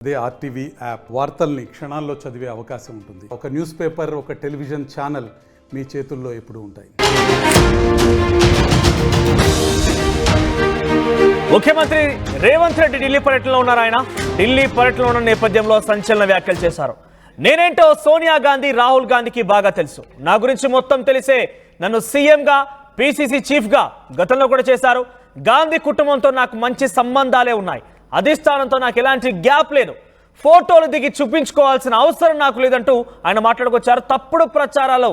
అదే RTV app వార్తల్ని క్షణాల్లో చదివే అవకాశం ఉంటుంది. ఒక న్యూస్ పేపర్, ఒక టెలివిజన్ ఛానల్ మీ చేతుల్లో ఎప్పుడూ ఉంటాయి. ముఖ్యమంత్రి రేవంత్ రెడ్డి ఢిల్లీ పర్యటనలో ఉన్నారు. ఆయన ఢిల్లీ పర్యటనలో ఉన్న నేపథ్యంలో సంచలన వ్యాఖ్యలు చేశారు. నేనేంటో సోనియా గాంధీ, రాహుల్ గాంధీకి బాగా తెలుసు. నా గురించి మొత్తం తెలిసే నన్ను సీఎంగా, పిసిసి చీఫ్గా గతంలో కూడా చేశారు. గాంధీ కుటుంబంతో నాకు మంచి సంబంధాలే ఉన్నాయి. అధిష్టానంతో నాకు ఎలాంటి గ్యాప్ లేదు. ఫోటోలు దిగి చూపించుకోవాల్సిన అవసరం నాకు లేదంటూ ఆయన మాట్లాడుకొచ్చారు. తప్పుడు ప్రచారాలు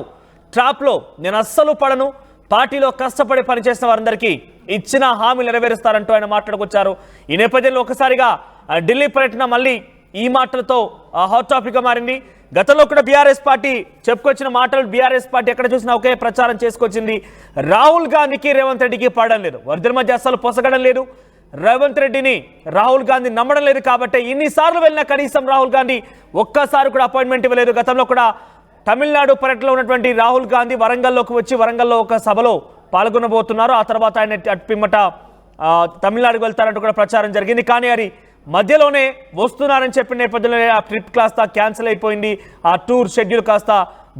ట్రాప్లో నేను అస్సలు పడను. పార్టీలో కష్టపడి పనిచేసిన వారందరికీ ఇచ్చిన హామీలు నెరవేరుస్తారంటూ ఆయన మాట్లాడుకొచ్చారు. ఈ నేపథ్యంలో ఒకసారిగా ఢిల్లీ పర్యటన మళ్ళీ ఈ మాటలతో హాట్ టాపిక్గా మారింది. గతంలో కూడా బీఆర్ఎస్ పార్టీ చెప్పుకొచ్చిన మాటలు బీఆర్ఎస్ పార్టీ ఎక్కడ చూసినా ఒకే ప్రచారం చేసుకొచ్చింది. రాహుల్ గాంధీకి, రేవంత్ రెడ్డికి పడడం లేదు. వారిద్దరి మధ్య అస్సలు పొసగడం లేదు. రేవంత్ రెడ్డిని రాహుల్ గాంధీ నమ్మడం లేదు. కాబట్టి ఇన్నిసార్లు వెళ్ళినా కనీసం రాహుల్ గాంధీ ఒక్కసారి కూడా అపాయింట్మెంట్ ఇవ్వలేదు. గతంలో కూడా తమిళనాడు పర్యటనలో ఉన్నటువంటి రాహుల్ గాంధీ వరంగల్లోకి వచ్చి వరంగల్లో ఒక సభలో పాల్గొనబోతున్నారు. ఆ తర్వాత ఆయన అటుపిమ్మట తమిళనాడుకు వెళ్తారంటూ కూడా ప్రచారం జరిగింది. కానీ అది మధ్యలోనే వస్తున్నారని చెప్పిన నేపథ్యంలో ఆ ట్రిప్ కాస్త క్యాన్సిల్ అయిపోయింది. ఆ టూర్ షెడ్యూల్ కాస్త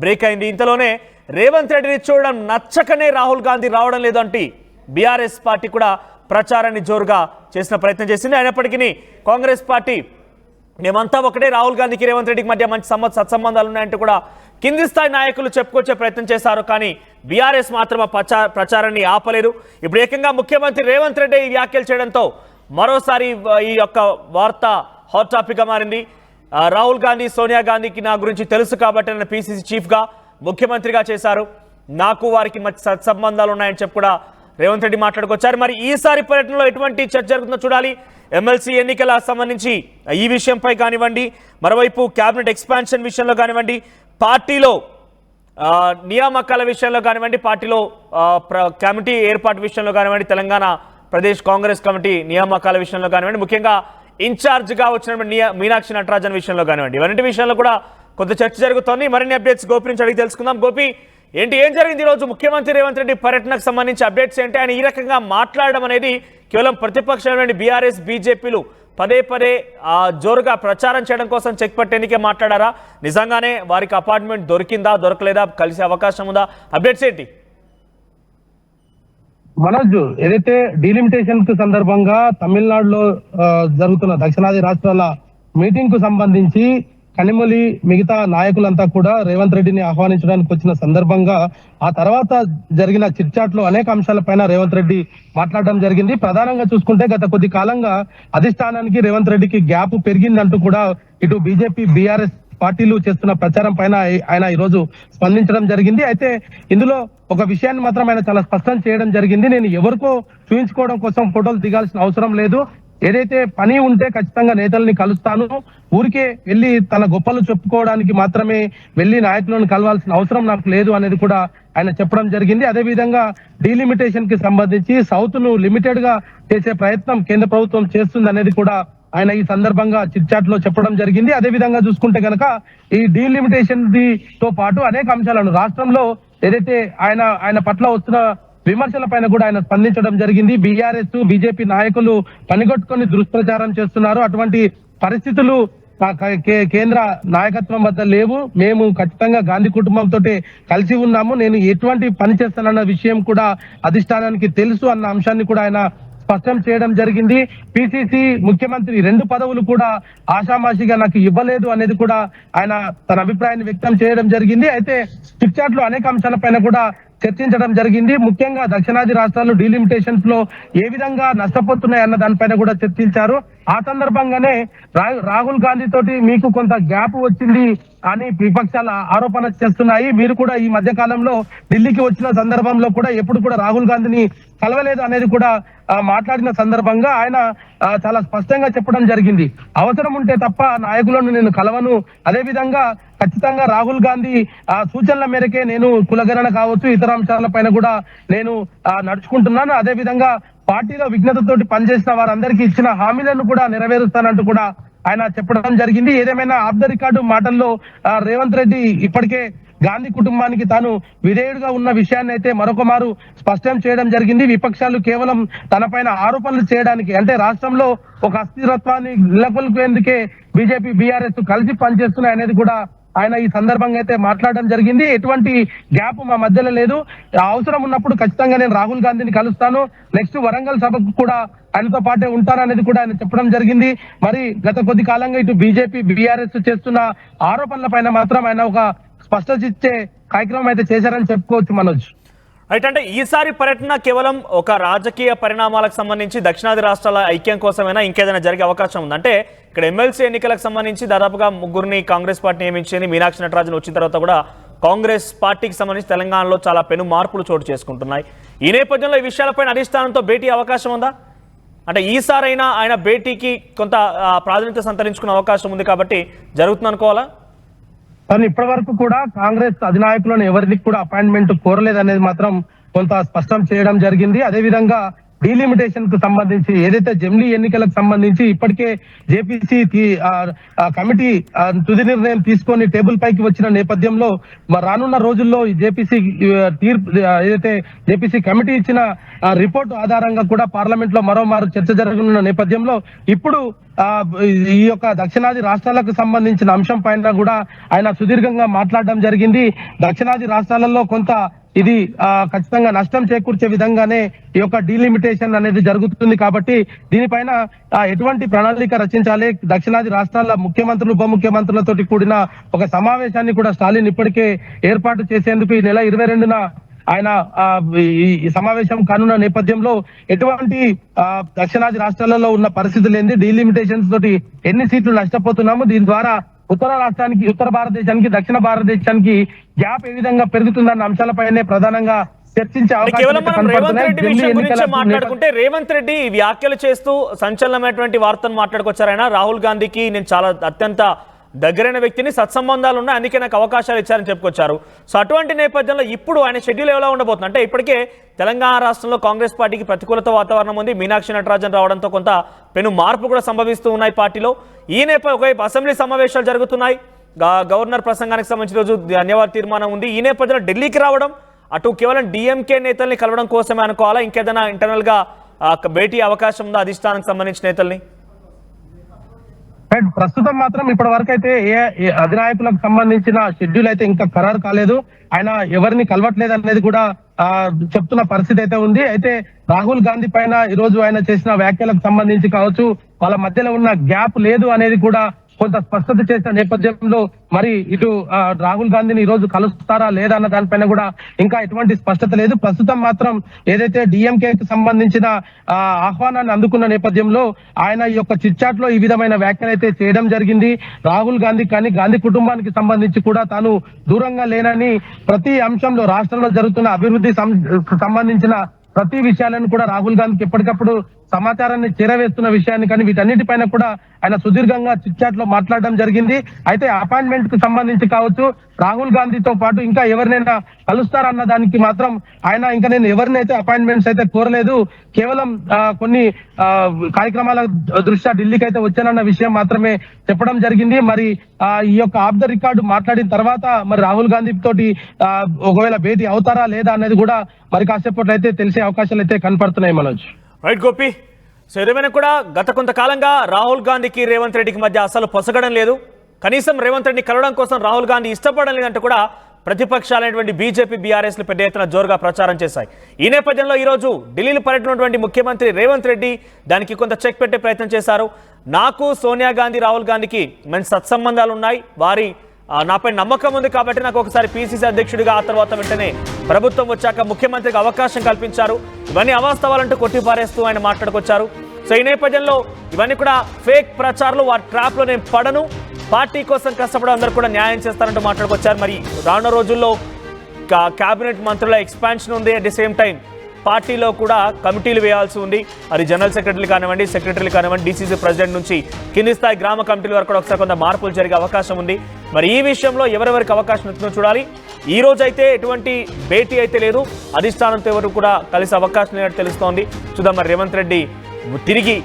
బ్రేక్ అయింది. ఇంతలోనే రేవంత్ రెడ్డిని చూడడం నచ్చకనే రాహుల్ గాంధీ రావడం లేదంటే బీఆర్ఎస్ పార్టీ కూడా ప్రచారాన్ని జోరుగా చేసిన ప్రయత్నం చేసింది. అయినప్పటికీ కాంగ్రెస్ పార్టీ మేమంతా ఒకటే, రాహుల్ గాంధీకి, రేవంత్ రెడ్డికి మధ్య మంచి సత్సంబంధాలు ఉన్నాయంటూ కూడా కింది స్థాయి నాయకులు చెప్పుకొచ్చే ప్రయత్నం చేశారు. కానీ బీఆర్ఎస్ మాత్రం ఆ ప్రచారాన్ని ఆపలేదు. ఇప్పుడు ఏకంగా ముఖ్యమంత్రి రేవంత్ రెడ్డి ఈ వ్యాఖ్యలు చేయడంతో మరోసారి ఈ యొక్క వార్త హాట్ టాపిక్గా మారింది. రాహుల్ గాంధీ, సోనియా గాంధీకి నా గురించి తెలుసు కాబట్టి నన్ను పిసిసి చీఫ్గా, ముఖ్యమంత్రిగా చేశారు. నాకు వారికి మంచి సత్సంబంధాలు ఉన్నాయని చెప్పి కూడా రేవంత్ రెడ్డి మాట్లాడుకొచ్చారు. మరి ఈసారి పర్యటనలో ఎటువంటి చర్చ జరుగుతుందో చూడాలి. ఎమ్మెల్సీ ఎన్నికల సంబంధించి ఈ విషయంపై కానివ్వండి, మరోవైపు క్యాబినెట్ ఎక్స్పాన్షన్ విషయంలో కానివ్వండి, పార్టీలో నియామకాల విషయంలో కానివ్వండి, పార్టీలో కమిటీ ఏర్పాటు విషయంలో కానివ్వండి, తెలంగాణ ప్రదేశ్ కాంగ్రెస్ కమిటీ నియామకాల విషయంలో కానివ్వండి, ముఖ్యంగా ఇన్ఛార్జ్గా వచ్చినటువంటి మీనాక్షి నటరాజన్ విషయంలో కానివ్వండి, ఇవన్నీ విషయంలో కూడా కొంత చర్చ జరుగుతోంది. మరిన్ని అప్డేట్స్ గోపి నుంచి అడిగి తెలుసుకుందాం. గోపి, ఏం జరిగింది ఈరోజు ముఖ్యమంత్రి రేవంత్ రెడ్డి పర్యటనకు సంబంధించి అప్డేట్స్ ఏంటి? ఆయన ఈ రకంగా మాట్లాడడం అనేది కేవలం ప్రతిపక్షమైన బీఆర్ఎస్, బీజేపీలు పదే పదే జోరుగా ప్రచారం చేయడం కోసం చెక్ పట్టేందుకే మాట్లాడారా? నిజంగానే వారికి అపార్ట్మెంట్ దొరికిందా, దొరకలేదా, కలిసే అవకాశం ఉందా? అప్డేట్స్ ఏంటి? మనోజ్, ఏదైతే డీలిమిటేషన్ కు సందర్భంగా తమిళనాడులో జరుగుతున్న దక్షిణాది రాష్ట్రాల మీటింగ్ కు సంబంధించి కనిమొలి మిగతా నాయకులంతా కూడా రేవంత్ రెడ్డిని ఆహ్వానించడానికి వచ్చిన సందర్భంగా ఆ తర్వాత జరిగిన చిట్చాట్ లో అనేక అంశాలపైన రేవంత్ రెడ్డి మాట్లాడడం జరిగింది. ప్రధానంగా చూసుకుంటే గత కొద్ది కాలంగా అధిష్టానానికి రేవంత్ రెడ్డికి గ్యాప్ పెరిగిందంటూ కూడా ఇటు బీజేపీ, బీఆర్ఎస్ పార్టీలు చేస్తున్న ప్రచారం పైన ఆయన ఈరోజు స్పందించడం జరిగింది. అయితే ఇందులో ఒక విషయాన్ని మాత్రం ఆయన చాలా స్పష్టం చేయడం జరిగింది. నేను ఎవరికో చూపించుకోవడం కోసం ఫోటోలు దిగాల్సిన అవసరం లేదు. ఏదైతే పని ఉంటే ఖచ్చితంగా నేతల్ని కలుస్తాను. ఊరికే వెళ్ళి తన గొప్పలు చెప్పుకోవడానికి మాత్రమే వెళ్ళి నాయకులను కలవాల్సిన అవసరం నాకు లేదు అనేది కూడా ఆయన చెప్పడం జరిగింది. అదే విధంగా డీలిమిటేషన్ కి సంబంధించి సౌత్ ను లిమిటెడ్ గా చేసే ప్రయత్నం కేంద్ర ప్రభుత్వం చేస్తుంది అనేది కూడా ఆయన ఈ సందర్భంగా చిట్చాట్ లో చెప్పడం జరిగింది. అదే విధంగా చూసుకుంటే కనుక ఈ డీలిమిటేషన్ తో పాటు అనేక అంశాలను రాష్ట్రంలో ఏదైతే ఆయన పట్ల వస్తున్న విమర్శల పైన కూడా ఆయన స్పందించడం జరిగింది. బీఆర్ఎస్, బీజేపీ నాయకులు పనిగొట్టుకొని దుష్ప్రచారం చేస్తున్నారు. అటువంటి పరిస్థితులు కేంద్ర నాయకత్వం వద్ద లేవు. మేము ఖచ్చితంగా గాంధీ కుటుంబంతో కలిసి ఉన్నాము. నేను ఎటువంటి పని చేస్తానన్న విషయం కూడా అధిష్టానానికి తెలుసు అన్న అంశాన్ని కూడా ఆయన స్పష్టం చేయడం జరిగింది. పిసిసి ముఖ్యమంత్రి 2 పదవులు కూడా ఆషామాషిగా నాకు ఇవ్వలేదు అనేది కూడా ఆయన తన అభిప్రాయాన్ని వ్యక్తం చేయడం జరిగింది. అయితే చిట్చాట్ లో అనేక అంశాలపైన కూడా చర్చించడం జరిగింది. ముఖ్యంగా దక్షిణాది రాష్ట్రాలు డీలిమిటేషన్స్ లో ఏ విధంగా నష్టపోతున్నాయి అన్న దానిపైన కూడా చర్చించారు. ఆ సందర్భంగానే రాహుల్ గాంధీ తోటి మీకు కొంత గ్యాప్ వచ్చింది అని విపక్షాల ఆరోపణ చేస్తున్నాయి. మీరు కూడా ఈ మధ్య కాలంలో ఢిల్లీకి వచ్చిన సందర్భంలో కూడా ఎప్పుడు కూడా రాహుల్ గాంధీని కలవలేదు అనేది కూడా మాట్లాడిన సందర్భంగా ఆయన చాలా స్పష్టంగా చెప్పడం జరిగింది. అవసరం ఉంటే తప్ప నాయకులను నేను కలవను. అదే విధంగా ఖచ్చితంగా రాహుల్ గాంధీ సూచనల మేరకే నేను కులగణన కావచ్చు, ఇతర అంశాలపైన కూడా నేను నడుచుకుంటున్నాను. అదే విధంగా పార్టీలో విఘ్నతతోటి పనిచేసిన వారందరికీ ఇచ్చిన హామీలను కూడా నెరవేరుస్తానంటూ కూడా ఆయన చెప్పడం జరిగింది. ఏదేమైనా ఆఫ్ ద రికార్డు మాటల్లో రేవంత్ రెడ్డి ఇప్పటికే గాంధీ కుటుంబానికి తాను విధేయుడుగా ఉన్న విషయాన్ని అయితే మరొక మారు స్పష్టం చేయడం జరిగింది. విపక్షాలు కేవలం తనపైన ఆరోపణలు చేయడానికి, అంటే రాష్ట్రంలో ఒక అస్థిరత్వాన్ని నెలకొల్పేందుకే బీజేపీ బీఆర్ఎస్ కలిసి పనిచేస్తున్నాయి అనేది కూడా ఆయన ఈ సందర్భంగా అయితే మాట్లాడడం జరిగింది. ఎటువంటి గ్యాప్ మా మధ్యలో లేదు, అవసరం ఉన్నప్పుడు ఖచ్చితంగా నేను రాహుల్ గాంధీని కలుస్తాను, నెక్స్ట్ వరంగల్ సభకు కూడా ఆయనతో పాటే ఉంటారనేది కూడా ఆయన చెప్పడం జరిగింది. మరి గత కొద్ది కాలంగా ఇటు బీజేపీ బీఆర్ఎస్ చేస్తున్న ఆరోపణల పైన మాత్రం ఆయన ఒక స్పష్టత ఇచ్చే కార్యక్రమం అయితే చేశారని చెప్పుకోవచ్చు మనోజ్. రైట్, అంటే ఈసారి పర్యటన కేవలం ఒక రాజకీయ పరిణామాలకు సంబంధించి దక్షిణాది రాష్ట్రాల ఐక్యం కోసమైనా ఇంకేదైనా జరిగే అవకాశం ఉంది? అంటే ఇక్కడ ఎమ్మెల్సీ ఎన్నికలకు సంబంధించి దాదాపుగా 3 కాంగ్రెస్ పార్టీ నియమించింది. మీనాక్షి నటరాజన్ వచ్చిన తర్వాత కూడా కాంగ్రెస్ పార్టీకి సంబంధించి తెలంగాణలో చాలా పెను మార్పులు చోటు చేసుకుంటున్నాయి. ఈ నేపథ్యంలో ఈ విషయాలపైన అధిష్టానంతో భేటీ అవకాశం ఉందా? అంటే ఈసారైనా ఆయన భేటీకి కొంత ప్రాధాన్యత సంతరించుకునే అవకాశం ఉంది కాబట్టి జరుగుతుంది అనుకోవాలా? కానీ ఇప్పటి వరకు కూడా కాంగ్రెస్ అధినాయకులను ఎవరికి కూడా అపాయింట్మెంట్ కోరలేదనేది మాత్రం కొంత స్పష్టం చేయడం జరిగింది. అదేవిధంగా డీలిమిటేషన్ కు సంబంధించి ఏదైతే జమిలీ ఎన్నికలకు సంబంధించి ఇప్పటికే జేపీసీ కమిటీ తుది నిర్ణయం తీసుకొని టేబుల్ పైకి వచ్చిన నేపథ్యంలో రానున్న రోజుల్లో జేపీసీ తీర్పు ఏదైతే జేపీసీ కమిటీ ఇచ్చిన రిపోర్టు ఆధారంగా కూడా పార్లమెంట్ లో మరోమారు చర్చ జరగనున్న నేపథ్యంలో ఇప్పుడు ఈ యొక్క దక్షిణాది రాష్ట్రాలకు సంబంధించిన అంశం పైన కూడా ఆయన సుదీర్ఘంగా మాట్లాడడం జరిగింది. దక్షిణాది రాష్ట్రాలలో కొంత ఇది ఖచ్చితంగా నష్టం చేకూర్చే విధంగానే ఈ యొక్క డీలిమిటేషన్ అనేది జరుగుతుంది కాబట్టి దీనిపైన ఎటువంటి ప్రణాళిక రచించాలి, దక్షిణాది రాష్ట్రాల ముఖ్యమంత్రులు ఉప ముఖ్యమంత్రులతోటి కూడిన ఒక సమావేశాన్ని కూడా స్టాలిన్ ఇప్పటికే ఏర్పాటు చేసేందుకు ఈ నెల 22న ఆయన ఈ సమావేశం కానున్న నేపథ్యంలో ఎటువంటి దక్షిణాది రాష్ట్రాలలో ఉన్న పరిస్థితులు ఏంది, డీలిమిటేషన్స్ తోటి ఎన్ని సీట్లు నష్టపోతున్నాము, దీని ద్వారా ఉత్తర భారతదేశానికి దక్షిణ భారతదేశానికి గ్యాప్ ఏ విధంగా పెరుగుతుందన్న అంశాలపైనే ప్రధానంగా చర్చించే మాట్లాడుకుంటే రేవంత్ రెడ్డి వ్యాఖ్యలు చేస్తూ సంచలనమైనటువంటి వార్తను మాట్లాడుకొచ్చారు. ఆయన రాహుల్ గాంధీకి నేను చాలా అత్యంత దగ్గరైన వ్యక్తిని, సత్సంబంధాలు ఉన్నాయి, అందుకే నాకు అవకాశాలు ఇచ్చారని చెప్పుకొచ్చారు. సో అటువంటి నేపథ్యంలో ఇప్పుడు ఆయన షెడ్యూల్ ఎలా ఉండబోతుంది? అంటే ఇప్పటికే తెలంగాణ రాష్ట్రంలో కాంగ్రెస్ పార్టీకి ప్రతికూలత వాతావరణం ఉంది. మీనాక్షి నటరాజన్ రావడంతో కొంత పెను మార్పు కూడా సంభవిస్తూ ఉన్నాయి పార్టీలో. ఈ ఒకవైపు అసెంబ్లీ సమావేశాలు జరుగుతున్నాయి, గవర్నర్ ప్రసంగానికి సంబంధించిన రోజు ధన్యవాద తీర్మానం ఉంది. ఈ నేపథ్యంలో ఢిల్లీకి రావడం అటు కేవలం డిఎంకే నేతల్ని కలవడం కోసమే అనుకోవాలా, ఇంకేదైనా ఇంటర్నల్ గా భేటీ అవకాశం ఉందా అధిష్టానానికి సంబంధించిన నేతల్ని? ప్రస్తుతం మాత్రం ఇప్పటి వరకు అయితే ఏ అధినాయకులకు సంబంధించిన షెడ్యూల్ అయితే ఇంకా ఖరారు కాలేదు. ఆయన ఎవరిని కలవట్లేదు అనేది కూడా చెప్తున్న పరిస్థితి అయితే ఉంది. అయితే రాహుల్ గాంధీ పైన ఈ రోజు ఆయన చేసిన వ్యాఖ్యలకు సంబంధించి కావచ్చు, వాళ్ళ మధ్యలో ఉన్న గ్యాప్ లేదు అనేది కూడా కొంత స్పష్టత చేసిన నేపథ్యంలో మరి ఇటు రాహుల్ గాంధీని ఈ రోజు కలుస్తారా లేదా అన్న దానిపైన కూడా ఇంకా ఎటువంటి స్పష్టత లేదు. ప్రస్తుతం మాత్రం ఏదైతే డిఎంకేకి సంబంధించిన ఆహ్వానాన్ని అందుకున్న నేపథ్యంలో ఆయన ఈ యొక్క చిట్చాట్ లో ఈ విధమైన వ్యాఖ్యలు అయితే చేయడం జరిగింది. రాహుల్ గాంధీ కానీ గాంధీ కుటుంబానికి సంబంధించి కూడా తాను దూరంగా లేనని, ప్రతి అంశంలో రాష్ట్రంలో జరుగుతున్న అభివృద్ధి సంబంధించిన ప్రతి విషయాలను కూడా రాహుల్ గాంధీకి ఎప్పటికప్పుడు సమాచారాన్ని చేరవేస్తున్న విషయాన్ని కానీ వీటన్నిటిపైన కూడా ఆయన సుదీర్ఘంగా చిట్చాట్ లో మాట్లాడడం జరిగింది. అయితే అపాయింట్మెంట్ కు సంబంధించి కావచ్చు, రాహుల్ గాంధీతో పాటు ఇంకా ఎవరినైనా కలుస్తారన్న దానికి మాత్రం ఆయన ఇంకా నేను ఎవరినైతే అపాయింట్మెంట్స్ అయితే కోరలేదు, కేవలం కొన్ని కార్యక్రమాల దృష్ట్యా ఢిల్లీకి అయితే వచ్చానన్న విషయం మాత్రమే చెప్పడం జరిగింది. మరి ఈ యొక్క ఆఫ్ ద రికార్డు మాట్లాడిన తర్వాత మరి రాహుల్ గాంధీ తోటి ఒకవేళ భేటీ అవుతారా లేదా అనేది కూడా మరి కాసేపట్లో అయితే తెలిసే అవకాశాలు అయితే కనపడుతున్నాయి మనోజ్. రైట్ గోపి, సో ఏదేమైనా కూడా గత కొంతకాలంగా రాహుల్ గాంధీకి రేవంత్ రెడ్డికి మధ్య అసలు పొసగడం లేదు. కనీసం రేవంత్ రెడ్డిని కలవడం కోసం రాహుల్ గాంధీ ఇష్టపడడం లేదంటే కూడా ప్రతిపక్షాలైనటువంటి బీజేపీ బీఆర్ఎస్లు పెద్ద ఎత్తున జోరుగా ప్రచారం చేశాయి. ఈ నేపథ్యంలో ఈరోజు ఢిల్లీలో పర్యటించినటువంటి ముఖ్యమంత్రి రేవంత్ రెడ్డి దానికి కొంత చెక్ పెట్టే ప్రయత్నం చేశారు. నాకు సోనియా గాంధీ రాహుల్ గాంధీకి మంచి సత్సంబంధాలు ఉన్నాయి, వారి నాపై నమ్మకం ఉంది కాబట్టి నాకు ఒకసారి పిసిసి అధ్యక్షుడిగా, ఆ తర్వాత వెంటనే ప్రభుత్వం వచ్చాక ముఖ్యమంత్రికి అవకాశం కల్పించారు. ఇవన్నీ అవాస్తవాలంటూ కొట్టిపారేస్తూ ఆయన మాట్లాడుకొచ్చారు. సో ఈ నేపథ్యంలో ఇవన్నీ కూడా ఫేక్ ప్రచారాలు, వారి ట్రాప్లో నేను పడను, పార్టీ కోసం కష్టపడే అందరూ కూడా న్యాయం చేస్తారంటూ మాట్లాడుకొచ్చారు. మరి రానున్న రోజుల్లో క్యాబినెట్ మంత్రుల ఎక్స్పాన్షన్ ఉంది. అట్ ది సేమ్ టైం పార్టీలో కూడా కమిటీలు వేయాల్సి ఉంది. అది జనరల్ సెక్రటరీలు కానివ్వండి, సెక్రటరీలు కానివ్వండి, డీసీసీ ప్రెసిడెంట్ నుంచి కింది స్థాయి గ్రామ కమిటీల వరకు కూడా ఒకసారి కొంత మార్పులు జరిగే అవకాశం ఉంది. మరి ఈ విషయంలో ఎవరెవరికి అవకాశం ఇస్తుందో చూడాలి. ఈ రోజు అయితే ఎటువంటి భేటీ అయితే లేదు, అధిష్టానంతో ఎవరు కూడా కలిసి అవకాశం లేనట్టు తెలుస్తోంది. చూద్దాం మరి రేవంత్ రెడ్డి తిరిగి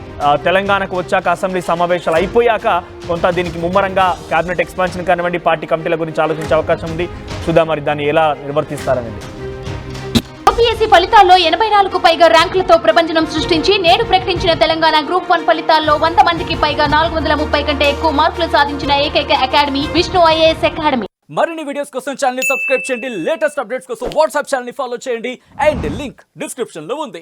తెలంగాణకు వచ్చాక అసెంబ్లీ సమావేశాలు అయిపోయాక కొంత దీనికి ముమ్మరంగా క్యాబినెట్ ఎక్స్పాన్షన్ కానివ్వండి పార్టీ కమిటీల గురించి ఆలోచించే అవకాశం ఉంది. చూద్దాం మరి దాన్ని ఎలా నిర్వర్తిస్తారనేది. యూపీఎస్సీ ఫలితాల్లో 84కు పైగా ర్యాంకులతో ప్రభంజనం సృష్టించి నేడు ప్రకటించిన తెలంగాణ గ్రూప్ 1 ఫలితాల్లో 100 మందికి పైగా 430 కంటే ఎక్కువ మార్కులు సాధించిన ఏకైక అకాడమీ విష్ణు ఐఏఎస్ అకాడమీ. మరిన్ని వీడియోస్ కోసం ఛానల్ ని సబ్స్క్రైబ్ చేయండి. లేటెస్ట్ అప్డేట్స్ కోసం వాట్సాప్ ఛానల్ ని ఫాలో చేయండి. అండ్ లింక్ డిస్క్రిప్షన్ లో ఉంది.